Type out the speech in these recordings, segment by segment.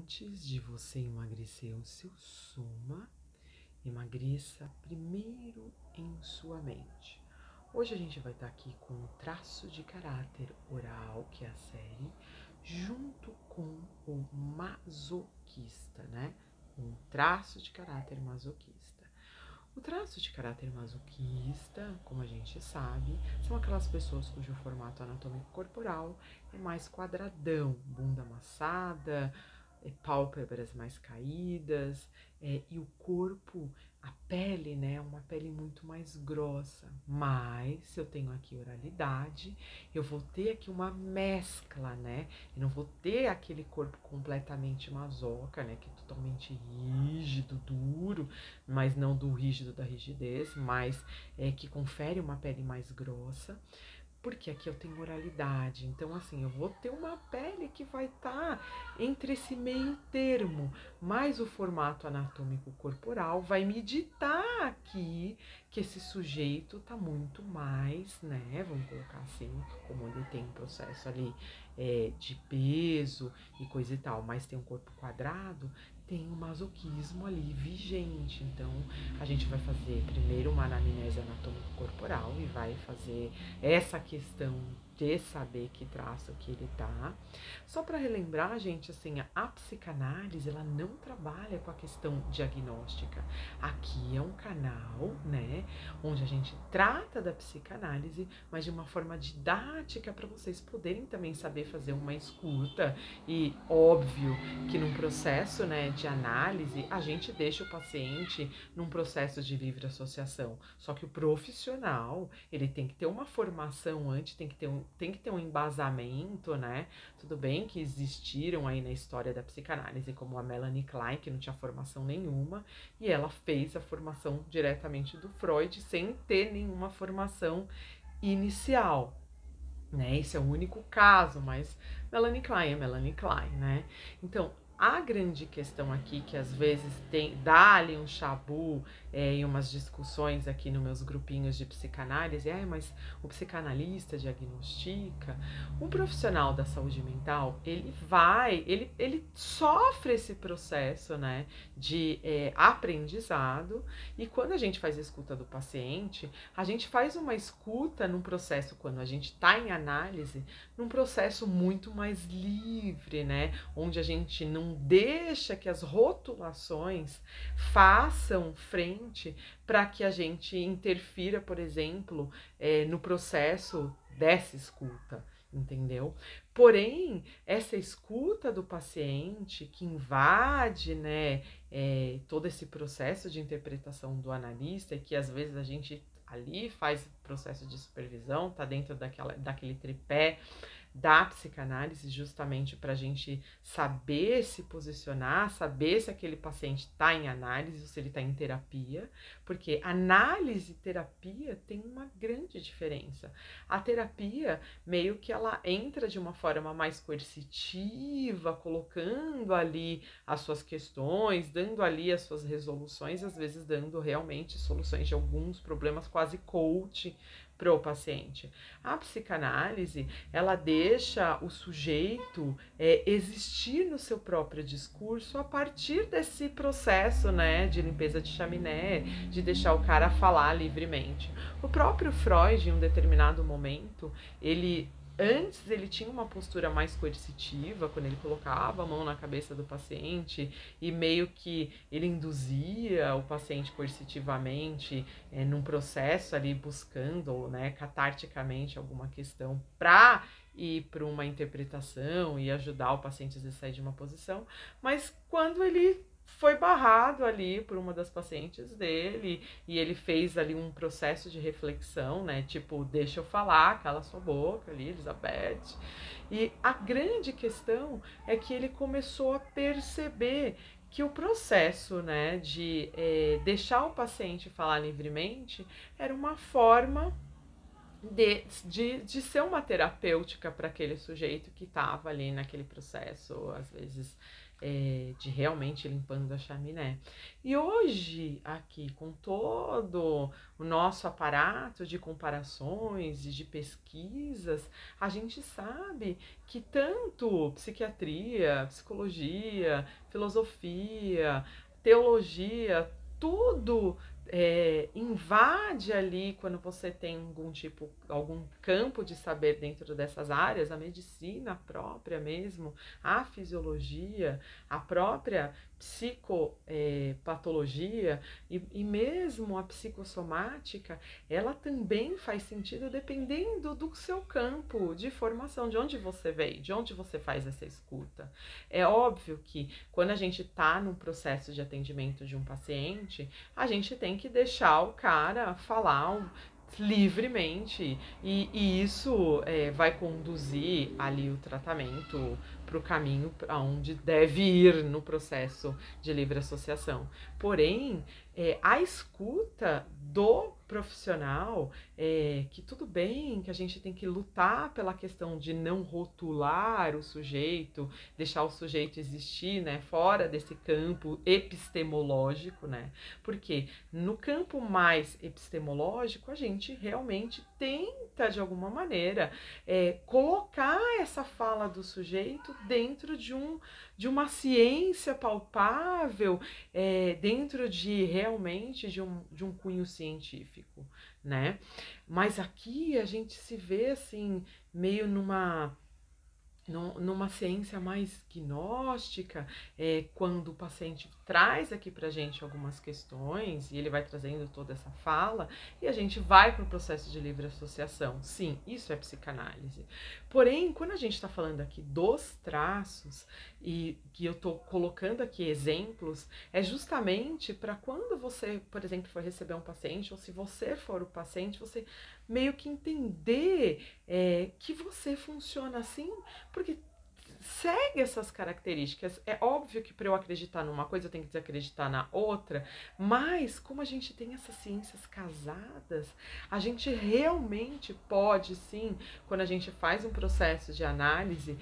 Antes de você emagrecer o seu soma, emagreça primeiro em sua mente. Hoje a gente vai estar aqui com o traço de caráter oral, que é a série, junto com o masoquista, né? Um traço de caráter masoquista. O traço de caráter masoquista, como a gente sabe, são aquelas pessoas cujo formato anatômico corporal é mais quadradão, bunda amassada, pálpebras mais caídas, e o corpo, a pele, né, é uma pele muito mais grossa. Mas se eu tenho aqui oralidade, eu vou ter aqui uma mescla, né? Eu não vou ter aquele corpo completamente masoca, né, que é totalmente rígido, duro, mas não do rígido da rigidez, mas que confere uma pele mais grossa. Porque aqui eu tenho oralidade, então assim, eu vou ter uma pele que vai estar entre esse meio termo, mas o formato anatômico corporal vai me ditar aqui que esse sujeito tá muito mais, né, vamos colocar assim, como ele tem um processo ali de peso e coisa e tal, mas tem um corpo quadrado, tem um masoquismo ali vigente. Então a gente vai fazer primeiro uma anamnese anatômico corporal e vai fazer essa questão de saber que traço que ele tá. Só para relembrar, gente, assim, a psicanálise, ela não trabalha com a questão diagnóstica. Aqui é um canal, né, onde a gente trata da psicanálise, mas de uma forma didática para vocês poderem também saber fazer uma escuta. E óbvio que num processo, né, de análise, a gente deixa o paciente num processo de livre associação. Só que o profissional, ele tem que ter uma formação antes, tem que ter um embasamento, né? Tudo bem que existiram aí na história da psicanálise, como a Melanie Klein, que não tinha formação nenhuma, e ela fez a formação diretamente do Freud, sem ter nenhuma formação inicial, né? Esse é o único caso, mas Melanie Klein é Melanie Klein, né? Então, a grande questão aqui, que às vezes dá ali um chabu em umas discussões aqui nos meus grupinhos de psicanálise, mas o psicanalista diagnostica, o profissional da saúde mental, ele sofre esse processo, né, de aprendizado, e quando a gente faz a escuta do paciente, a gente faz uma escuta num processo, quando a gente está em análise, num processo muito mais livre, né, onde a gente não deixa que as rotulações façam frente para que a gente interfira, por exemplo, no processo dessa escuta, entendeu? Porém, essa escuta do paciente que invade, né, todo esse processo de interpretação do analista, e que às vezes a gente ali faz processo de supervisão, tá dentro daquele tripé da psicanálise, justamente para a gente saber se posicionar, saber se aquele paciente está em análise ou se ele está em terapia, porque análise e terapia tem uma grande diferença. A terapia, meio que ela entra de uma forma mais coercitiva, colocando ali as suas questões, dando ali as suas resoluções, às vezes dando realmente soluções de alguns problemas, quase coach para o paciente. A psicanálise, ela deixa o sujeito existir no seu próprio discurso a partir desse processo, né, de limpeza de chaminé, de deixar o cara falar livremente. O próprio Freud, em um determinado momento, antes ele tinha uma postura mais coercitiva, quando ele colocava a mão na cabeça do paciente e meio que ele induzia o paciente coercitivamente num processo ali buscando, né, catarticamente alguma questão para ir para uma interpretação e ajudar o paciente a sair de uma posição, mas quando ele foi barrado ali por uma das pacientes dele e ele fez ali um processo de reflexão, né, tipo, deixa eu falar, cala sua boca ali, Elizabeth. E a grande questão é que ele começou a perceber que o processo, né, de deixar o paciente falar livremente era uma forma de ser uma terapêutica para aquele sujeito que estava ali naquele processo, às vezes de realmente limpando a chaminé. E hoje, aqui, com todo o nosso aparato de comparações e de pesquisas, a gente sabe que tanto psiquiatria, psicologia, filosofia, teologia, tudo invade ali quando você tem algum campo de saber dentro dessas áreas, a medicina própria mesmo, a fisiologia, a própria psicopatologia e mesmo a psicossomática, ela também faz sentido dependendo do seu campo de formação, de onde você veio, de onde você faz essa escuta. É óbvio que quando a gente está num processo de atendimento de um paciente, a gente tem que deixar o cara falar livremente e isso vai conduzir ali o tratamento para o caminho aonde deve ir no processo de livre associação. Porém, a escuta do profissional, que tudo bem, que a gente tem que lutar pela questão de não rotular o sujeito, deixar o sujeito existir, né, fora desse campo epistemológico, né? Porque no campo mais epistemológico, a gente realmente tenta, de alguma maneira, colocar essa fala do sujeito dentro de uma ciência palpável, dentro de realmente de um cunho científico, né? Mas aqui a gente se vê assim, meio numa ciência mais gnóstica, quando o paciente traz aqui pra gente algumas questões e ele vai trazendo toda essa fala e a gente vai para o processo de livre associação. Sim, isso é psicanálise. Porém, quando a gente está falando aqui dos traços e que eu estou colocando aqui exemplos, é justamente para quando você, por exemplo, for receber um paciente ou se você for o paciente, você meio que entender que você funciona assim, porque segue essas características. É óbvio que para eu acreditar numa coisa eu tenho que desacreditar na outra, mas como a gente tem essas ciências casadas, a gente realmente pode sim, quando a gente faz um processo de análise,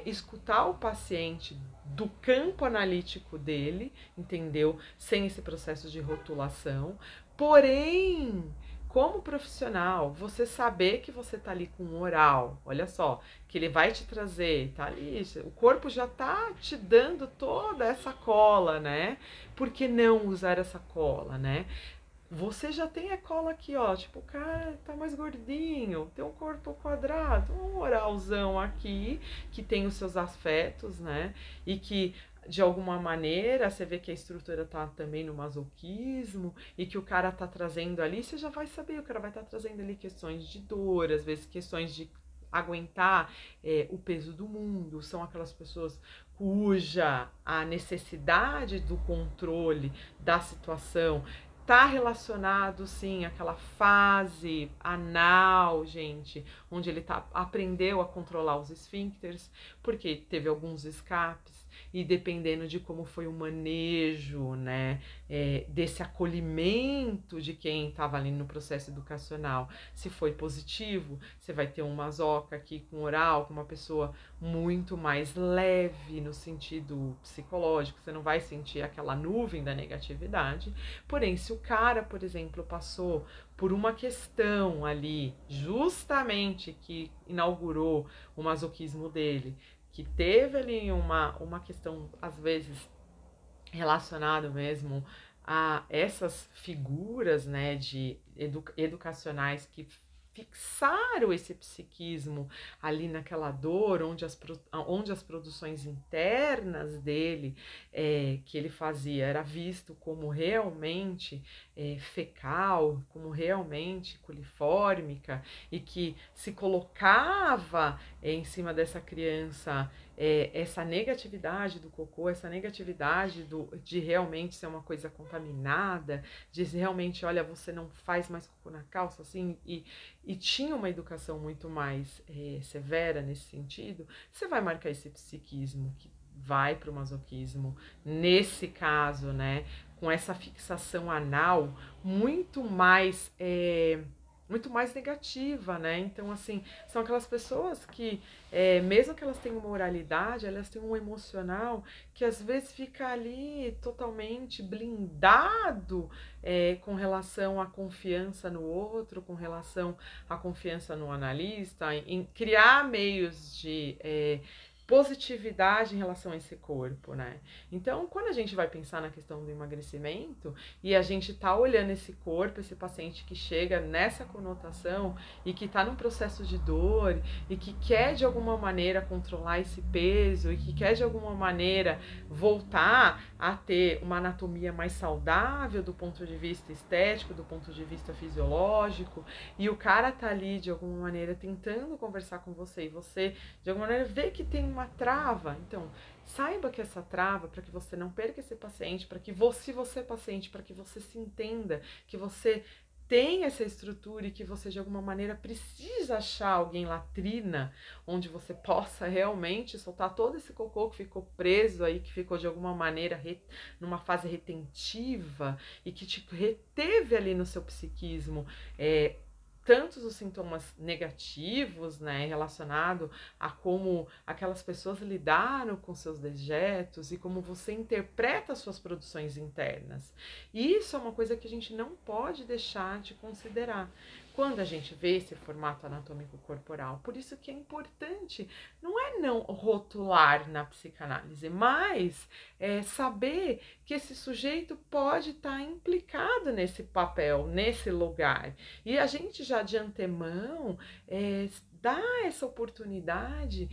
escutar o paciente do campo analítico dele, entendeu? Sem esse processo de rotulação. Porém, como profissional, você saber que você tá ali com um oral, olha só, que ele vai te trazer, tá ali, o corpo já tá te dando toda essa cola, né? Por que não usar essa cola, né? Você já tem a cola aqui, ó, tipo, o cara tá mais gordinho, tem um corpo quadrado, um oralzão aqui, que tem os seus afetos, né? E que de alguma maneira você vê que a estrutura tá também no masoquismo e que o cara tá trazendo ali, você já vai saber, o cara vai estar trazendo ali questões de dor, às vezes questões de aguentar o peso do mundo, são aquelas pessoas cuja a necessidade do controle da situação tá relacionado, sim, àquela fase anal, gente, onde ele aprendeu a controlar os esfíncteres, porque teve alguns escapes, e dependendo de como foi o manejo, né, desse acolhimento de quem estava ali no processo educacional, se foi positivo, você vai ter um masoca aqui com oral, com uma pessoa muito mais leve no sentido psicológico, você não vai sentir aquela nuvem da negatividade. Porém, se o cara, por exemplo, passou por uma questão ali, justamente que inaugurou o masoquismo dele, que teve ali uma questão, às vezes, relacionada mesmo a essas figuras, né, de educacionais que fixaram esse psiquismo ali naquela dor, onde as produções internas dele, que ele fazia, era visto como realmente fecal, como realmente coliformica, e que se colocava em cima dessa criança essa negatividade do cocô, essa negatividade de realmente ser uma coisa contaminada, de realmente, olha, você não faz mais cocô na calça, assim, e tinha uma educação muito mais severa nesse sentido, você vai marcar esse psiquismo que vai para o masoquismo, nesse caso, né, com essa fixação anal muito mais muito mais negativa, né? Então, assim, são aquelas pessoas que, mesmo que elas tenham uma oralidade, elas têm um emocional que às vezes fica ali totalmente blindado com relação à confiança no outro, com relação à confiança no analista, em criar meios de positividade em relação a esse corpo, né? Então, quando a gente vai pensar na questão do emagrecimento e a gente tá olhando esse corpo, esse paciente que chega nessa conotação e que tá num processo de dor e que quer de alguma maneira controlar esse peso e que quer de alguma maneira voltar a ter uma anatomia mais saudável do ponto de vista estético, do ponto de vista fisiológico, e o cara tá ali de alguma maneira tentando conversar com você e você de alguma maneira vê que tem uma trava, então saiba que essa trava, para que você não perca esse paciente, para que você, se você é paciente, para que você se entenda, que você tem essa estrutura e que você de alguma maneira precisa achar alguém latrina, onde você possa realmente soltar todo esse cocô que ficou preso aí, que ficou de alguma maneira numa fase retentiva e que te reteve ali no seu psiquismo, tantos os sintomas negativos, né, relacionado a como aquelas pessoas lidaram com seus dejetos e como você interpreta as suas produções internas. E isso é uma coisa que a gente não pode deixar de considerar quando a gente vê esse formato anatômico corporal. Por isso que é importante, não é não rotular na psicanálise, mas saber que esse sujeito pode estar implicado nesse papel, nesse lugar. E a gente já de antemão dá essa oportunidade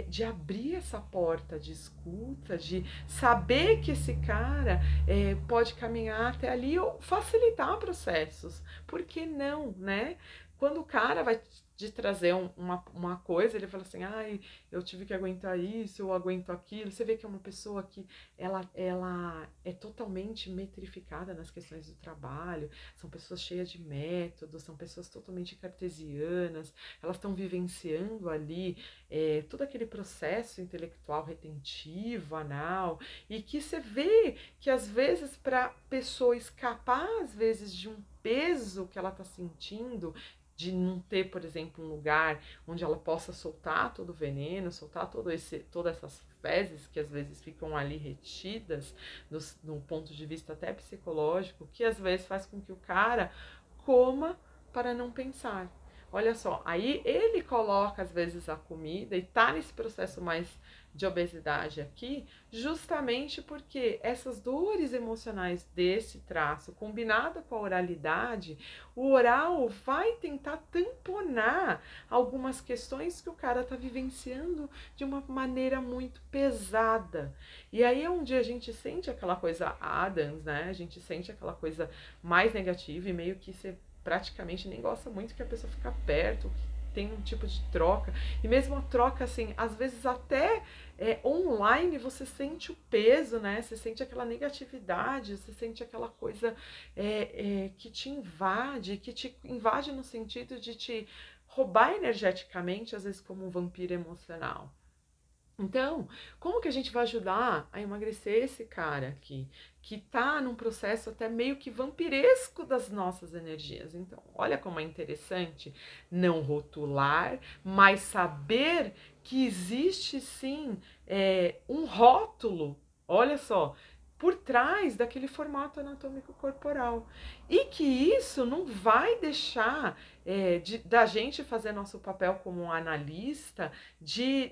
de abrir essa porta de escuta, de saber que esse cara pode caminhar até ali ou facilitar processos. Por que não, né? Quando o cara vai te trazer uma coisa, ele fala assim, ai, eu tive que aguentar isso, eu aguento aquilo. Você vê que é uma pessoa que ela é totalmente metrificada nas questões do trabalho, são pessoas cheias de métodos, são pessoas totalmente cartesianas, elas estão vivenciando ali todo aquele processo intelectual retentivo, anal, e que você vê que às vezes para a pessoa escapar às vezes de um peso que ela está sentindo, de não ter, por exemplo, um lugar onde ela possa soltar todo o veneno, soltar todas essas fezes que às vezes ficam ali retidas, do ponto de vista até psicológico, que às vezes faz com que o cara coma para não pensar. Olha só, aí ele coloca às vezes a comida e tá nesse processo mais de obesidade aqui, justamente porque essas dores emocionais desse traço, combinada com a oralidade, o oral vai tentar tamponar algumas questões que o cara tá vivenciando de uma maneira muito pesada. E aí é onde a gente sente aquela coisa Adams, né? A gente sente aquela coisa mais negativa e meio que você praticamente nem gosta muito que a pessoa fica perto, que tem um tipo de troca. E mesmo a troca, assim, às vezes até online você sente o peso, né? Você sente aquela negatividade, você sente aquela coisa que te invade no sentido de te roubar energeticamente, às vezes como um vampiro emocional. Então, como que a gente vai ajudar a emagrecer esse cara aqui, que tá num processo até meio que vampiresco das nossas energias? Então, olha como é interessante não rotular, mas saber que existe sim um rótulo, olha só, por trás daquele formato anatômico corporal. E que isso não vai deixar da gente fazer nosso papel como um analista, de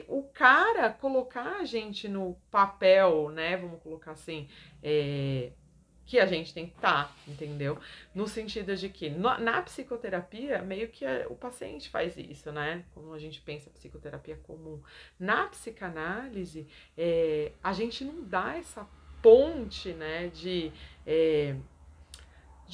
o cara colocar a gente no papel, né? Vamos colocar assim, que a gente tem que estar, entendeu? No sentido de que na psicoterapia, meio que o paciente faz isso, né? Como a gente pensa psicoterapia comum. Na psicanálise, a gente não dá essa ponte, né, de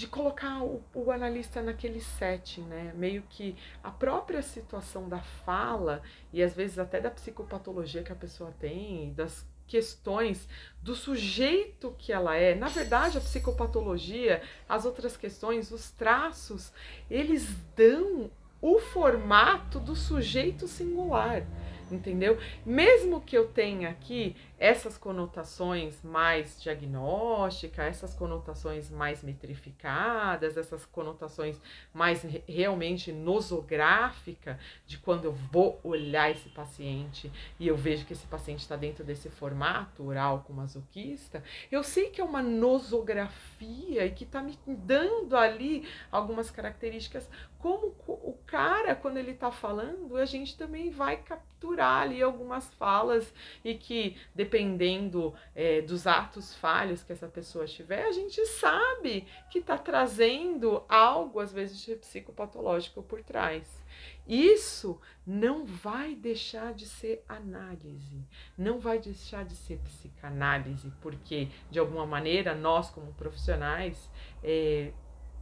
colocar o analista naquele setting, né? Meio que a própria situação da fala e às vezes até da psicopatologia que a pessoa tem, das questões do sujeito que ela é. Na verdade, a psicopatologia, as outras questões, os traços, eles dão o formato do sujeito singular. entendeu? Mesmo que eu tenha aqui essas conotações mais diagnósticas, essas conotações mais metrificadas, essas conotações mais realmente nosográfica, de quando eu vou olhar esse paciente e eu vejo que esse paciente está dentro desse formato oral com masoquista, eu sei que é uma nosografia e que está me dando ali algumas características, como o cara, quando ele está falando, a gente também vai capturar ali algumas falas e que, dependendo dos atos falhos que essa pessoa tiver, a gente sabe que está trazendo algo, às vezes, de psicopatológico por trás. Isso não vai deixar de ser análise, não vai deixar de ser psicanálise, porque, de alguma maneira, nós, como profissionais,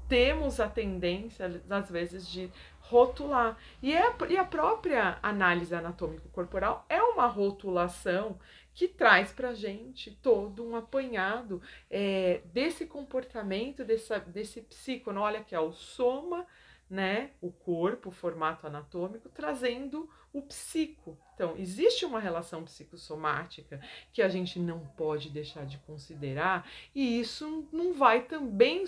temos a tendência, às vezes, de rotular. E a própria análise anatômico-corporal é uma rotulação que traz para a gente todo um apanhado desse comportamento, desse psico. Olha aqui, o soma, né, o corpo, o formato anatômico, trazendo o psico. Então, existe uma relação psicossomática que a gente não pode deixar de considerar, e isso não vai também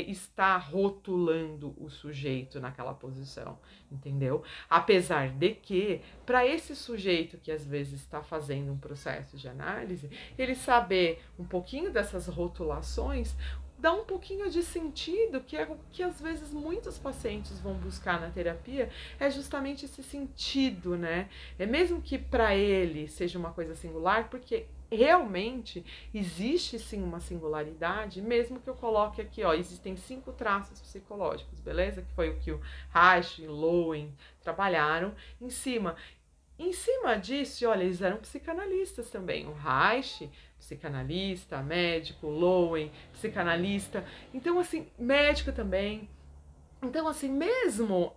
estar rotulando o sujeito naquela posição, entendeu? Apesar de que, para esse sujeito que às vezes está fazendo um processo de análise, ele saber um pouquinho dessas rotulações dá um pouquinho de sentido, que é o que às vezes muitos pacientes vão buscar na terapia, é justamente esse sentido, né? É mesmo que para ele seja uma coisa singular, porque realmente existe sim uma singularidade, mesmo que eu coloque aqui, ó, existem 5 traços psicológicos, beleza? Que foi o que o Reich e Lowen trabalharam em cima. Em cima disso, olha, eles eram psicanalistas também. O Reich, psicanalista, médico, Lowen, psicanalista. Então, assim, médico também. Então, assim, mesmo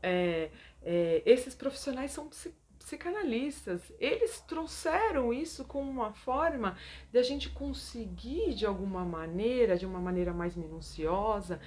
esses profissionais são psicanalistas. Eles trouxeram isso como uma forma de a gente conseguir, de alguma maneira, de uma maneira mais minuciosa,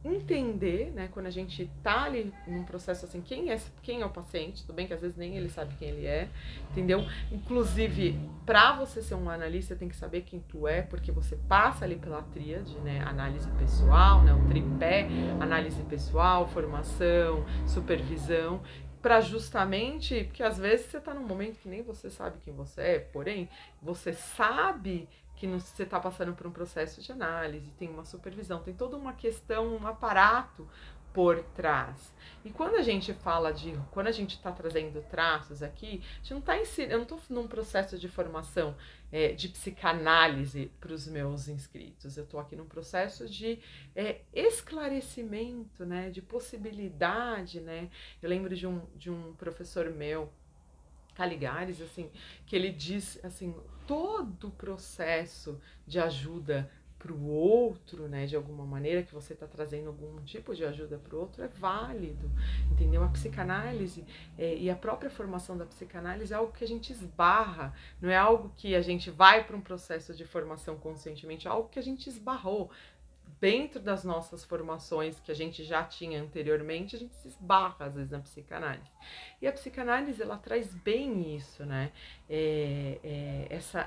entender, né, quando a gente tá ali num processo assim, quem é o paciente, tudo bem que às vezes nem ele sabe quem ele é, entendeu? Inclusive, para você ser um analista, tem que saber quem tu é, porque você passa ali pela tríade, né, análise pessoal, né, o tripé, análise pessoal, formação, supervisão, para justamente, porque às vezes você tá num momento que nem você sabe quem você é, porém, você sabe que você está passando por um processo de análise, tem uma supervisão, tem toda uma questão, um aparato por trás. E quando a gente fala quando a gente está trazendo traços aqui, a gente não está ensinando, eu não estou num processo de formação de psicanálise para os meus inscritos, eu estou aqui num processo de esclarecimento, né, de possibilidade, né. Eu lembro de um professor meu, Caligares, assim, que ele diz, assim, todo o processo de ajuda para o outro, né, de alguma maneira, que você está trazendo algum tipo de ajuda para o outro, é válido, entendeu? A psicanálise e a própria formação da psicanálise é algo que a gente esbarra, não é algo que a gente vai para um processo de formação conscientemente, é algo que a gente esbarrou. Dentro das nossas formações que a gente já tinha anteriormente, a gente se esbarra às vezes na psicanálise. E a psicanálise, ela traz bem isso, né?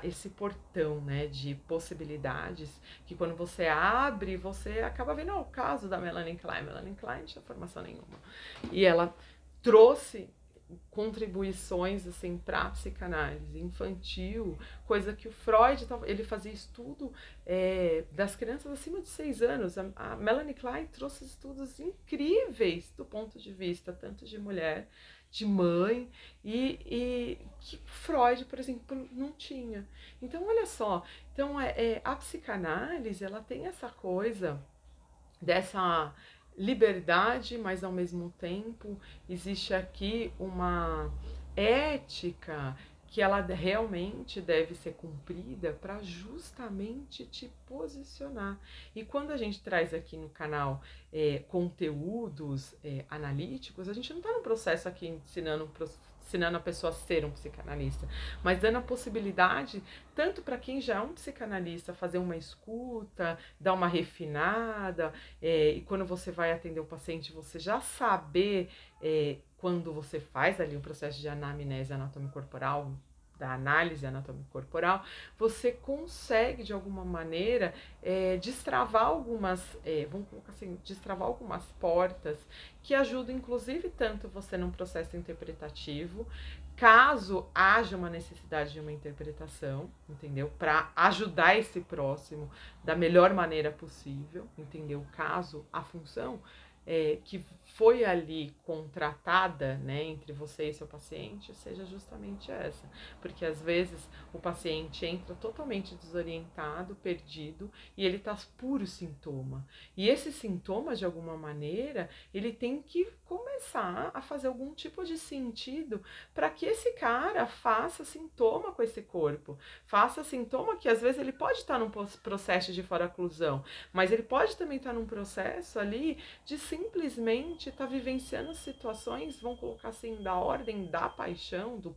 Esse portão, né, de possibilidades, que quando você abre, você acaba vendo o caso da Melanie Klein. Melanie Klein não tinha formação nenhuma. E ela trouxe contribuições assim para a psicanálise infantil, coisa que o Freud ele fazia estudo das crianças acima de 6 anos. A Melanie Klein trouxe estudos incríveis do ponto de vista tanto de mulher, de mãe, e que Freud, por exemplo, não tinha. Então, olha só, então, a psicanálise, ela tem essa coisa dessa liberdade, mas ao mesmo tempo existe aqui uma ética que ela realmente deve ser cumprida para justamente te posicionar. E quando a gente traz aqui no canal conteúdos analíticos, a gente não está no processo aqui ensinando ensinando a pessoa a ser um psicanalista, mas dando a possibilidade, tanto para quem já é um psicanalista, fazer uma escuta, dar uma refinada, e quando você vai atender o paciente, você já saber, quando você faz ali um processo de anamnese anatomo-corporal, da análise anatomo-corporal, você consegue, de alguma maneira, destravar algumas, vamos colocar assim, destravar algumas portas que ajudam, inclusive, tanto você num processo interpretativo, caso haja uma necessidade de uma interpretação, entendeu? Para ajudar esse próximo da melhor maneira possível, entendeu? Caso a função que foi ali contratada, né, entre você e seu paciente, seja justamente essa. Porque às vezes o paciente entra totalmente desorientado, perdido, e ele tá puro sintoma. E esse sintoma, de alguma maneira, ele tem que começar a fazer algum tipo de sentido para que esse cara faça sintoma com esse corpo. Faça sintoma que às vezes ele pode estar num processo de foraclusão, mas ele pode também estar num processo ali de simplesmente estar vivenciando situações, vamos colocar assim, da ordem da paixão, do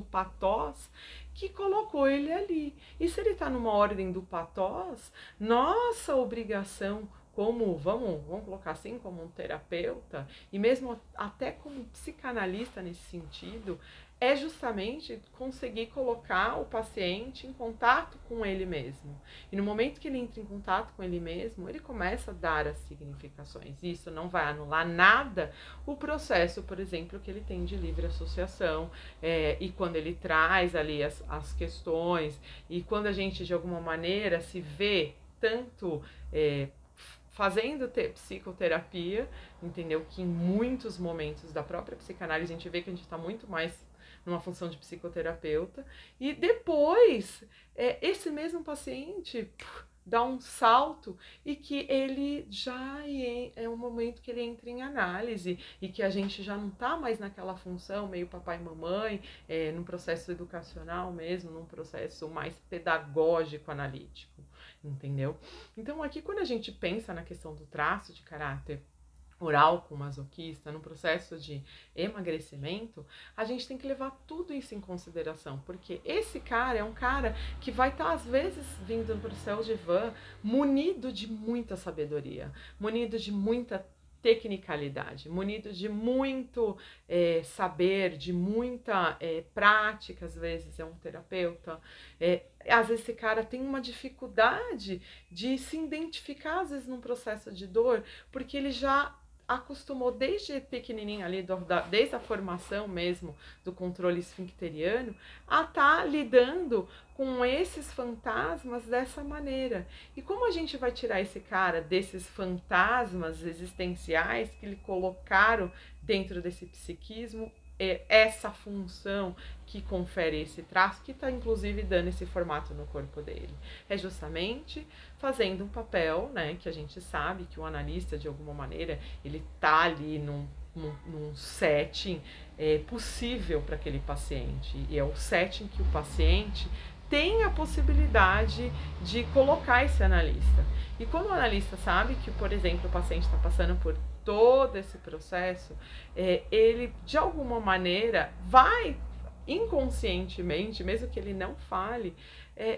patós, que colocou ele ali. E se ele está numa ordem do patós, nossa obrigação como, vamos colocar assim, como um terapeuta, e mesmo até como psicanalista nesse sentido, é justamente conseguir colocar o paciente em contato com ele mesmo. E no momento que ele entra em contato com ele mesmo, ele começa a dar as significações. Isso não vai anular nada o processo, por exemplo, que ele tem de livre associação, e quando ele traz ali as questões, e quando a gente, de alguma maneira, se vê tanto fazendo psicoterapia, entendeu? Que em muitos momentos da própria psicanálise a gente vê que a gente está muito mais numa função de psicoterapeuta, e depois esse mesmo paciente dá um salto e que ele já é um momento que ele entra em análise e que a gente já não está mais naquela função meio papai e mamãe, num processo educacional mesmo, num processo mais pedagógico, analítico, entendeu? Então aqui quando a gente pensa na questão do traço de caráter oral com masoquista, no processo de emagrecimento, a gente tem que levar tudo isso em consideração, porque esse cara é um cara que vai estar, às vezes, vindo para o céu de van, munido de muita sabedoria, munido de muita tecnicalidade, munido de muito saber, de muita prática, às vezes é um terapeuta, às vezes esse cara tem uma dificuldade de se identificar, às vezes, num processo de dor, porque ele já acostumou desde pequenininho ali, desde a formação mesmo do controle esfincteriano, a estar lidando com esses fantasmas dessa maneira. E como a gente vai tirar esse cara desses fantasmas existenciais que lhe colocaram dentro desse psiquismo, essa função que confere esse traço, que está inclusive dando esse formato no corpo dele? É justamente fazendo um papel, né, que a gente sabe que o analista, de alguma maneira, ele tá ali num setting possível para aquele paciente, e é o setting que o paciente tem a possibilidade de colocar esse analista. E como o analista sabe que, por exemplo, o paciente está passando por todo esse processo, ele de alguma maneira vai inconscientemente, mesmo que ele não fale,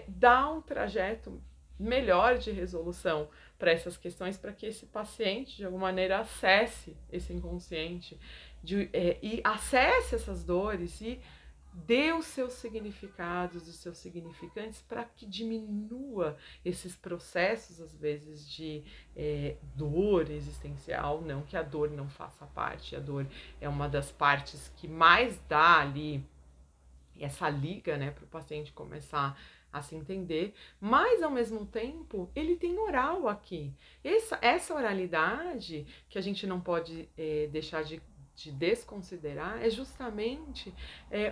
dar um trajeto melhor de resolução para essas questões, para que esse paciente de alguma maneira acesse esse inconsciente e acesse essas dores e dê os seus significados, os seus significantes, para que diminua esses processos, às vezes, de dor existencial. Não que a dor não faça parte, a dor é uma das partes que mais dá ali essa liga, né, para o paciente começar a se entender, mas ao mesmo tempo ele tem oral aqui. Essa oralidade que a gente não pode deixar de desconsiderar é justamente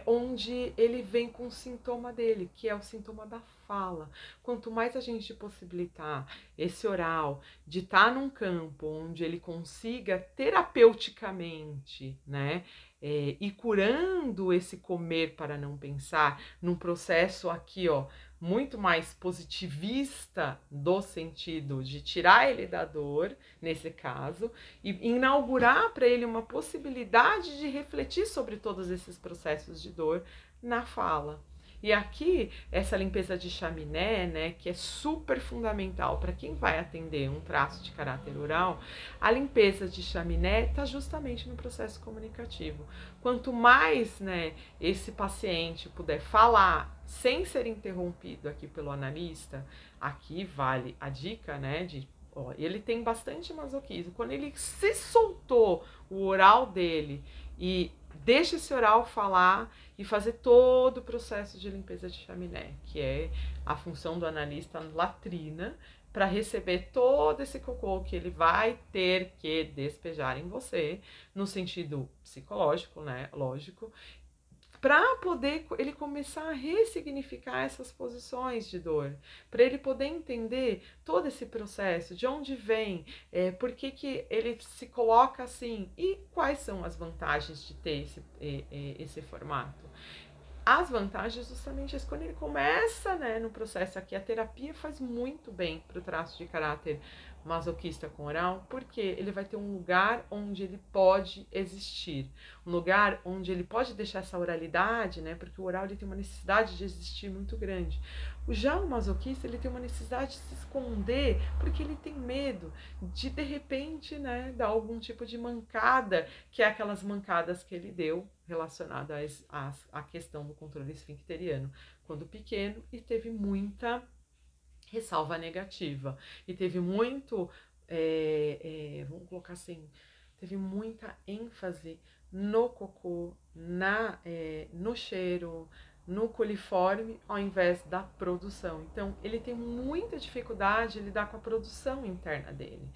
onde ele vem com o sintoma dele, que é o sintoma da fala. Quanto mais a gente possibilitar esse oral de estar num campo onde ele consiga terapeuticamente, né, e curando esse comer para não pensar, num processo aqui, ó, muito mais positivista do sentido de tirar ele da dor, nesse caso, e inaugurar para ele uma possibilidade de refletir sobre todos esses processos de dor na fala. E aqui, essa limpeza de chaminé, né, que é super fundamental para quem vai atender um traço de caráter oral, a limpeza de chaminé está justamente no processo comunicativo. Quanto mais, né, esse paciente puder falar sem ser interrompido aqui pelo analista, aqui vale a dica, né, de ó, ele tem bastante masoquismo. Quando ele se soltou o oral dele e deixa esse oral falar e fazer todo o processo de limpeza de chaminé, que é a função do analista latrina, para receber todo esse cocô que ele vai ter que despejar em você, no sentido psicológico, né? Lógico, para poder ele começar a ressignificar essas posições de dor, para ele poder entender todo esse processo, de onde vem, por que ele se coloca assim e quais são as vantagens de ter esse formato. As vantagens justamente é quando ele começa, né, no processo aqui, a terapia faz muito bem para o traço de caráter masoquista com oral, porque ele vai ter um lugar onde ele pode existir, um lugar onde ele pode deixar essa oralidade, né, porque o oral ele tem uma necessidade de existir muito grande. Já o masoquista ele tem uma necessidade de se esconder, porque ele tem medo de repente, né, dar algum tipo de mancada, que é aquelas mancadas que ele deu relacionada à questão do controle esfincteriano quando pequeno e teve muita ressalva negativa e teve muito, vamos colocar assim, teve muita ênfase no cocô, no cheiro, no coliforme, ao invés da produção. Então, ele tem muita dificuldade de lidar com a produção interna dele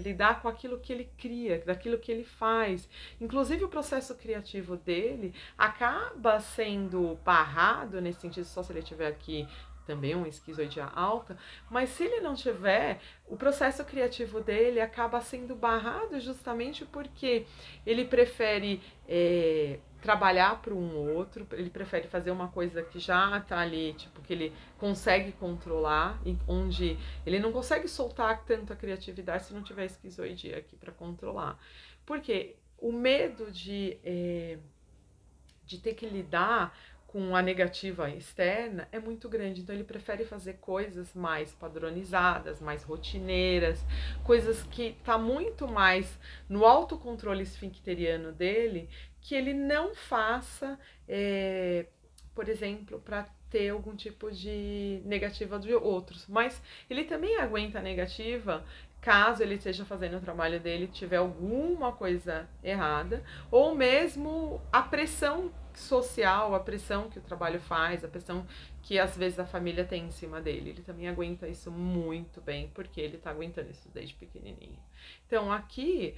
lidar com aquilo que ele cria, daquilo que ele faz. Inclusive, o processo criativo dele acaba sendo barrado, nesse sentido, só se ele estiver aqui também uma esquizoidia alta, mas se ele não tiver, o processo criativo dele acaba sendo barrado justamente porque ele prefere trabalhar para um outro, ele prefere fazer uma coisa que já está ali, tipo, que ele consegue controlar, onde ele não consegue soltar tanto a criatividade se não tiver esquizoidia aqui para controlar. Porque o medo de ter que lidar com a negativa externa é muito grande, então ele prefere fazer coisas mais padronizadas, mais rotineiras, coisas que tá muito mais no autocontrole esfincteriano dele, que ele não faça, por exemplo, para ter algum tipo de negativa de outros, mas ele também aguenta a negativa caso ele esteja fazendo o trabalho dele, tiver alguma coisa errada, ou mesmo a pressão social, a pressão que o trabalho faz, a pressão que às vezes a família tem em cima dele. Ele também aguenta isso muito bem, porque ele tá aguentando isso desde pequenininho. Então aqui,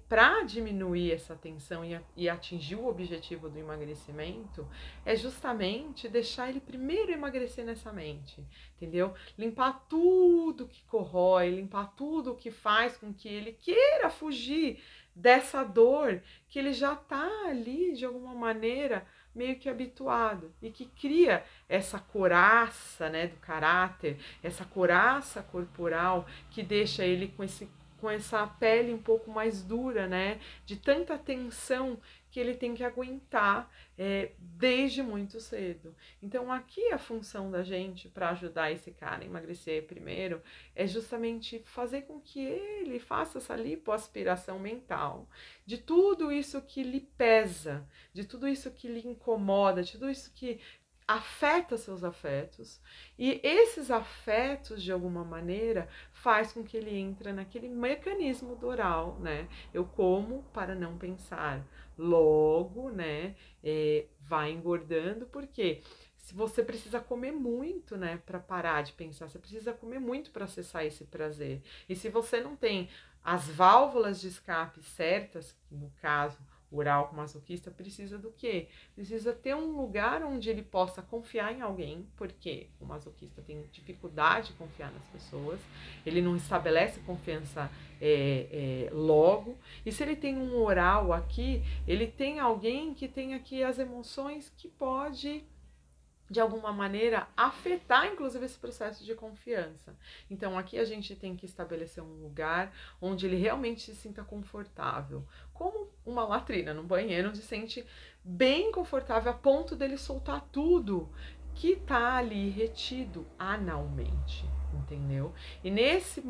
para diminuir essa tensão e atingir o objetivo do emagrecimento, é justamente deixar ele primeiro emagrecer nessa mente, entendeu? Limpar tudo que corrói, limpar tudo que faz com que ele queira fugir dessa dor que ele já tá ali de alguma maneira meio que habituado e que cria essa coraça, né, do caráter, essa coraça corporal que deixa ele com essa pele um pouco mais dura, né, de tanta tensão que ele tem que aguentar desde muito cedo. Então aqui a função da gente para ajudar esse cara a emagrecer primeiro é justamente fazer com que ele faça essa lipoaspiração mental de tudo isso que lhe pesa, de tudo isso que lhe incomoda, de tudo isso que afeta seus afetos, e esses afetos de alguma maneira faz com que ele entre naquele mecanismo do oral, né? Eu como para não pensar, logo, né, vai engordando, porque se você precisa comer muito, né, para parar de pensar, você precisa comer muito para acessar esse prazer. E se você não tem as válvulas de escape certas, no caso o oral masoquista precisa do quê? Precisa ter um lugar onde ele possa confiar em alguém, porque o masoquista tem dificuldade de confiar nas pessoas, ele não estabelece confiança logo, e se ele tem um oral aqui, ele tem alguém que tem aqui as emoções que pode de alguma maneira, afetar, inclusive, esse processo de confiança. Então, aqui a gente tem que estabelecer um lugar onde ele realmente se sinta confortável, como uma latrina, num banheiro, onde se sente bem confortável a ponto dele soltar tudo que tá ali retido analmente, entendeu? E nesse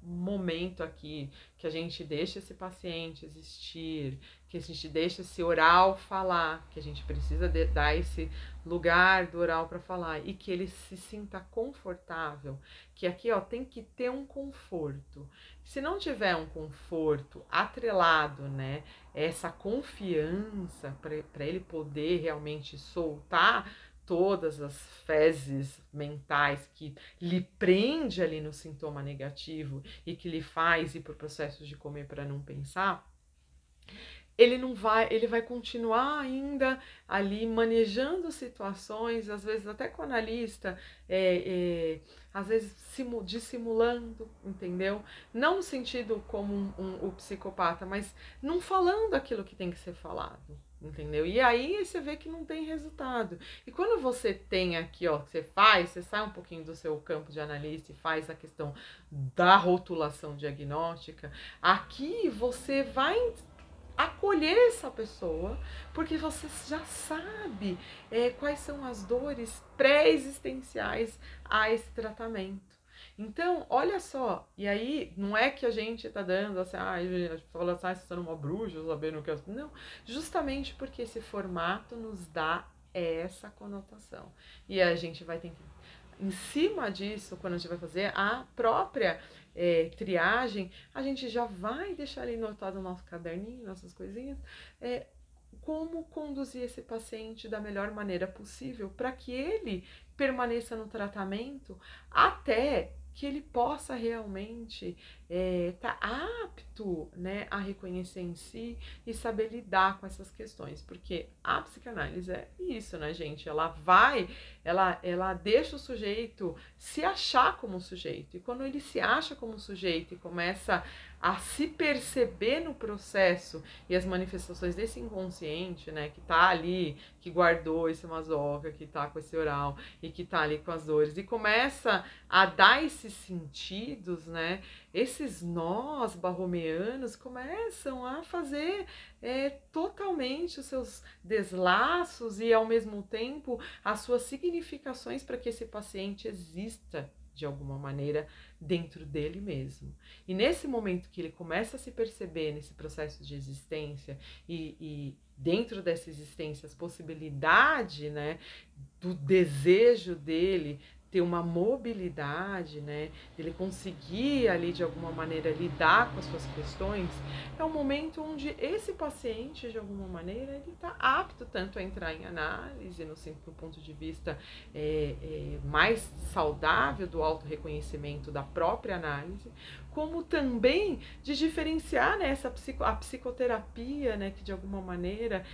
momento aqui, que a gente deixa esse paciente existir, que a gente deixa esse oral falar, que a gente precisa dar esse lugar do oral para falar e que ele se sinta confortável, que aqui ó tem que ter um conforto. Se não tiver um conforto atrelado, né, essa confiança para ele poder realmente soltar todas as fezes mentais que lhe prende ali no sintoma negativo e que lhe faz ir para o processo de comer para não pensar, ele vai continuar ainda ali manejando situações, às vezes até com o analista, às vezes dissimulando, entendeu? Não no sentido como o psicopata, mas não falando aquilo que tem que ser falado, entendeu? E aí você vê que não tem resultado. E quando você tem aqui, ó, você sai um pouquinho do seu campo de analista e faz a questão da rotulação diagnóstica, aqui você vai acolher essa pessoa, porque você já sabe quais são as dores pré-existenciais a esse tratamento. Então, olha só, e aí não é que a gente tá dando assim, falando assim, você tá numa bruxa, sabendo que... Não, justamente porque esse formato nos dá essa conotação. E a gente vai ter que, em cima disso, quando a gente vai fazer a própria triagem, a gente já vai deixar ali anotado no nosso caderninho, nossas coisinhas, como conduzir esse paciente da melhor maneira possível para que ele permaneça no tratamento até que ele possa realmente tá apto, né, a reconhecer em si e saber lidar com essas questões, porque a psicanálise é isso, né, gente? Ela deixa o sujeito se achar como sujeito, e quando ele se acha como sujeito e começa a se perceber no processo e as manifestações desse inconsciente, né, que tá ali, que guardou esse masoca, que tá com esse oral e que tá ali com as dores, e começa a dar esses sentidos, né, esses nós barromeanos começam a fazer totalmente os seus deslaços e, ao mesmo tempo, as suas significações para que esse paciente exista de alguma maneira dentro dele mesmo. E nesse momento que ele começa a se perceber nesse processo de existência e dentro dessa existência as possibilidades, né, do desejo dele ter uma mobilidade, né, ele conseguir ali de alguma maneira lidar com as suas questões, é um momento onde esse paciente de alguma maneira ele está apto tanto a entrar em análise no ponto de vista mais saudável do autorreconhecimento da própria análise, como também de diferenciar, né, a psicoterapia, né, que de alguma maneira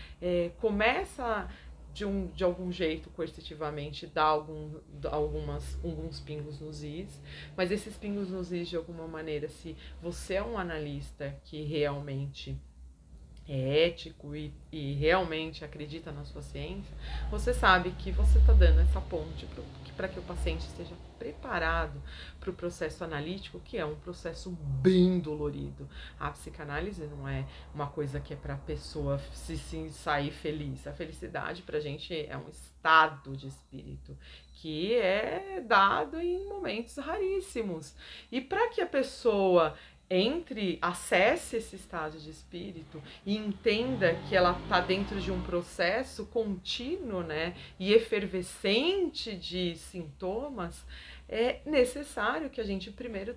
começa de algum jeito, coercitivamente, dá alguns pingos nos is, mas esses pingos nos is, de alguma maneira, se você é um analista que realmente é ético e realmente acredita na sua ciência, você sabe que você está dando essa ponte para que o paciente esteja preparado para o processo analítico, que é um processo bem dolorido. A psicanálise não é uma coisa que é para a pessoa se sair feliz. A felicidade para a gente é um estado de espírito que é dado em momentos raríssimos. E para que a pessoa acesse esse estado de espírito e entenda que ela está dentro de um processo contínuo, né, e efervescente de sintomas, é necessário que a gente primeiro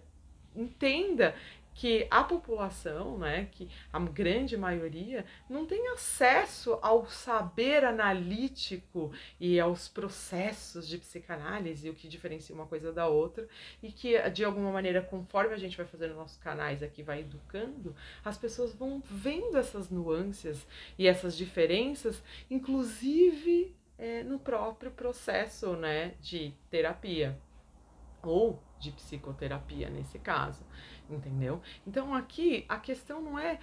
entenda que a população, né, que a grande maioria, não tem acesso ao saber analítico e aos processos de psicanálise, o que diferencia uma coisa da outra, e que, de alguma maneira, conforme a gente vai fazendo nossos canais aqui, vai educando, as pessoas vão vendo essas nuances e essas diferenças, inclusive no próprio processo, né, de terapia. Ou de psicoterapia nesse caso, entendeu? Então aqui a questão não é,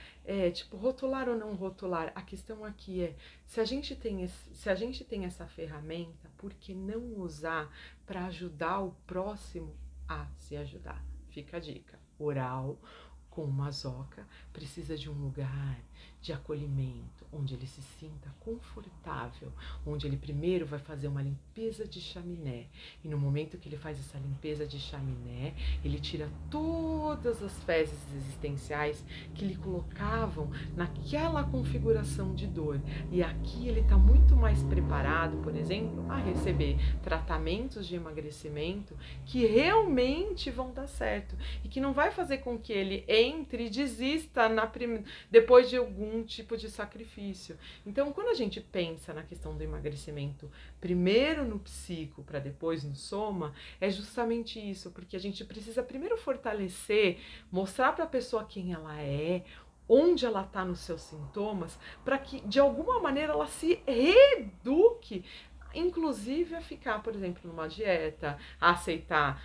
tipo, rotular ou não rotular, a questão aqui é, se a gente tem essa ferramenta, por que não usar para ajudar o próximo a se ajudar? Fica a dica, oral com mazoca precisa de um lugar de acolhimento, onde ele se sinta confortável, onde ele primeiro vai fazer uma limpeza de chaminé, e no momento que ele faz essa limpeza de chaminé, ele tira todas as fezes existenciais que lhe colocavam naquela configuração de dor, e aqui ele está muito mais preparado, por exemplo, a receber tratamentos de emagrecimento que realmente vão dar certo, e que não vai fazer com que ele entre e desista depois de algum tipo de sacrifício. Então, quando a gente pensa na questão do emagrecimento, primeiro no psico, para depois no soma, é justamente isso, porque a gente precisa primeiro fortalecer, mostrar para a pessoa quem ela é, onde ela está nos seus sintomas, para que de alguma maneira ela se reeduque, inclusive a ficar, por exemplo, numa dieta, a aceitar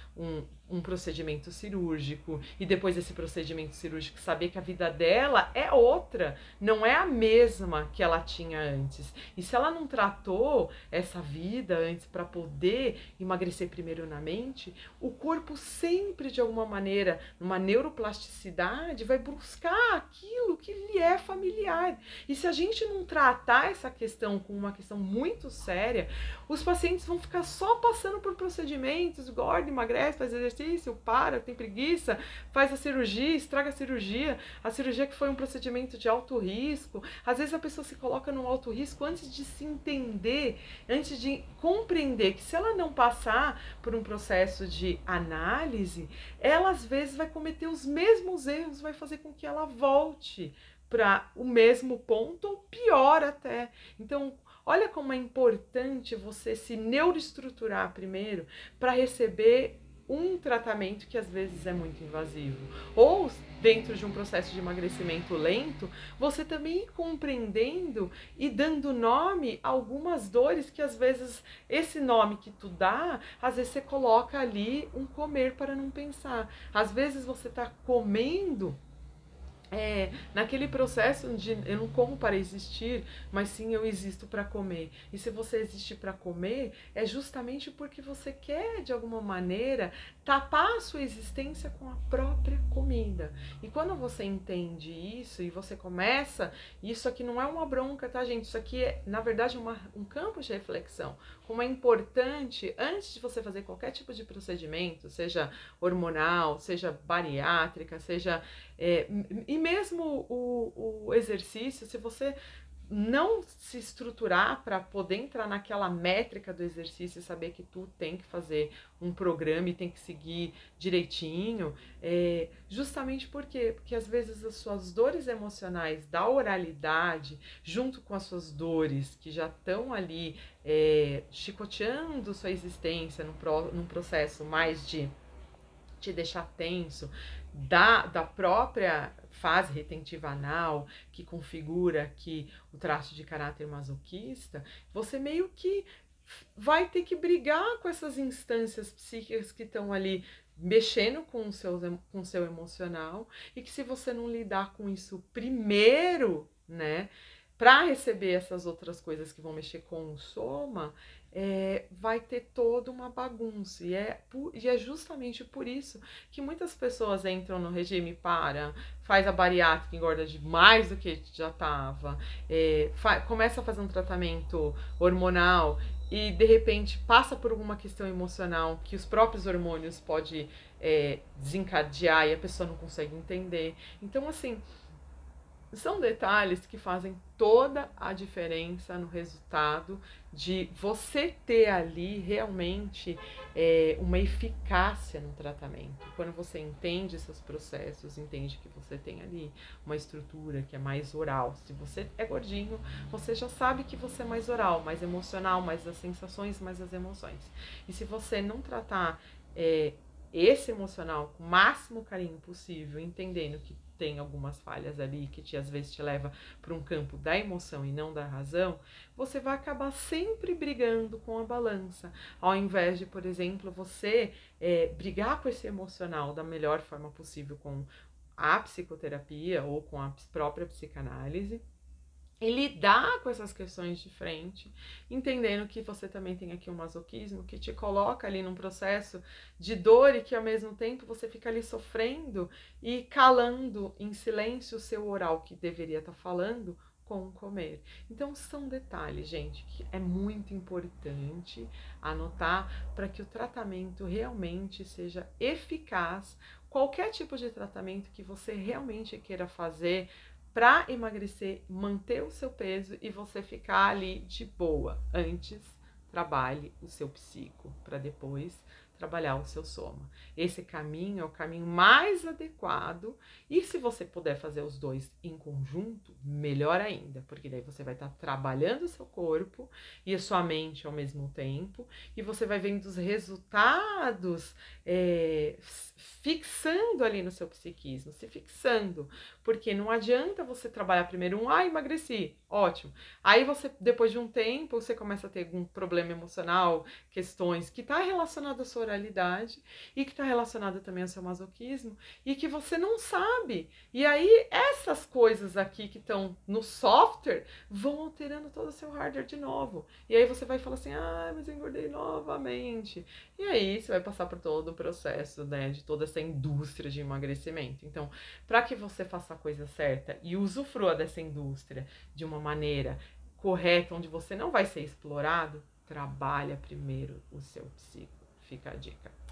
um procedimento cirúrgico, e depois desse procedimento cirúrgico saber que a vida dela é outra, não é a mesma que ela tinha antes. E se ela não tratou essa vida antes para poder emagrecer primeiro na mente, o corpo sempre, de alguma maneira, numa neuroplasticidade, vai buscar aquilo que lhe é familiar. E se a gente não tratar essa questão com uma questão muito séria, os pacientes vão ficar só passando por procedimentos, engorda, emagrece, faz exercício, para, tem preguiça, faz a cirurgia, estraga a cirurgia que foi um procedimento de alto risco. Às vezes a pessoa se coloca num alto risco antes de se entender, antes de compreender que se ela não passar por um processo de análise, ela às vezes vai cometer os mesmos erros, vai fazer com que ela volte para o mesmo ponto, ou pior até. Então, olha como é importante você se neuroestruturar primeiro para receber um tratamento que às vezes é muito invasivo. Ou dentro de um processo de emagrecimento lento, você também ir compreendendo e dando nome a algumas dores que às vezes esse nome que tu dá, às vezes você coloca ali um comer para não pensar. Às vezes você está comendo naquele processo de eu não como para existir, mas sim eu existo para comer. E se você existe para comer, é justamente porque você quer, de alguma maneira, tapar a sua existência com a própria comida. E quando você entende isso e você começa, isso aqui não é uma bronca, tá, gente? Isso aqui é, na verdade, um campo de reflexão. Como é importante, antes de você fazer qualquer tipo de procedimento, seja hormonal, seja bariátrica, seja e mesmo o exercício, se você não se estruturar para poder entrar naquela métrica do exercício e saber que tu tem que fazer um programa e tem que seguir direitinho, justamente porque às vezes as suas dores emocionais da oralidade, junto com as suas dores que já estão ali chicoteando sua existência num processo mais de te deixar tenso, da própria fase retentiva anal, que configura aqui o traço de caráter masoquista, você meio que vai ter que brigar com essas instâncias psíquicas que estão ali mexendo com o seu emocional, e que se você não lidar com isso primeiro, né, para receber essas outras coisas que vão mexer com o soma, vai ter toda uma bagunça. E é justamente por isso que muitas pessoas entram no regime faz a bariátrica, engorda de mais do que já estava, começa a fazer um tratamento hormonal e de repente passa por alguma questão emocional que os próprios hormônios podem desencadear e a pessoa não consegue entender. Então, assim, são detalhes que fazem toda a diferença no resultado de você ter ali realmente uma eficácia no tratamento. Quando você entende esses processos, entende que você tem ali uma estrutura que é mais oral. Se você é gordinho, você já sabe que você é mais oral, mais emocional, mais as sensações, mais as emoções. E se você não tratar esse emocional com o máximo carinho possível, entendendo que tem algumas falhas ali que às vezes te leva para um campo da emoção e não da razão, você vai acabar sempre brigando com a balança. Ao invés de, por exemplo, você brigar com esse emocional da melhor forma possível com a psicoterapia ou com a própria psicanálise, e lidar com essas questões de frente, entendendo que você também tem aqui um masoquismo que te coloca ali num processo de dor e que ao mesmo tempo você fica ali sofrendo e calando em silêncio o seu oral que deveria estar falando com comer. Então são detalhes, gente, que é muito importante anotar para que o tratamento realmente seja eficaz. Qualquer tipo de tratamento que você realmente queira fazer para emagrecer, manter o seu peso e você ficar ali de boa. Antes, trabalhe o seu psico para depois trabalhar o seu soma. Esse caminho é o caminho mais adequado e se você puder fazer os dois em conjunto, melhor ainda, porque daí você vai estar trabalhando o seu corpo e a sua mente ao mesmo tempo e você vai vendo os resultados fixando ali no seu psiquismo, se fixando, porque não adianta você trabalhar primeiro emagreci, ótimo. Aí você, depois de um tempo, você começa a ter algum problema emocional, questões que está relacionado à sua oralidade e que está relacionado também ao seu masoquismo e que você não sabe. E aí essas coisas aqui que estão no software vão alterando todo o seu hardware de novo. E aí você vai falar assim, mas eu engordei novamente. E aí você vai passar por todo o processo, né, de toda essa indústria de emagrecimento. Então, para que você faça a coisa certa e usufrua dessa indústria de uma maneira correta, onde você não vai ser explorado, trabalha primeiro o seu psico. Fica a dica.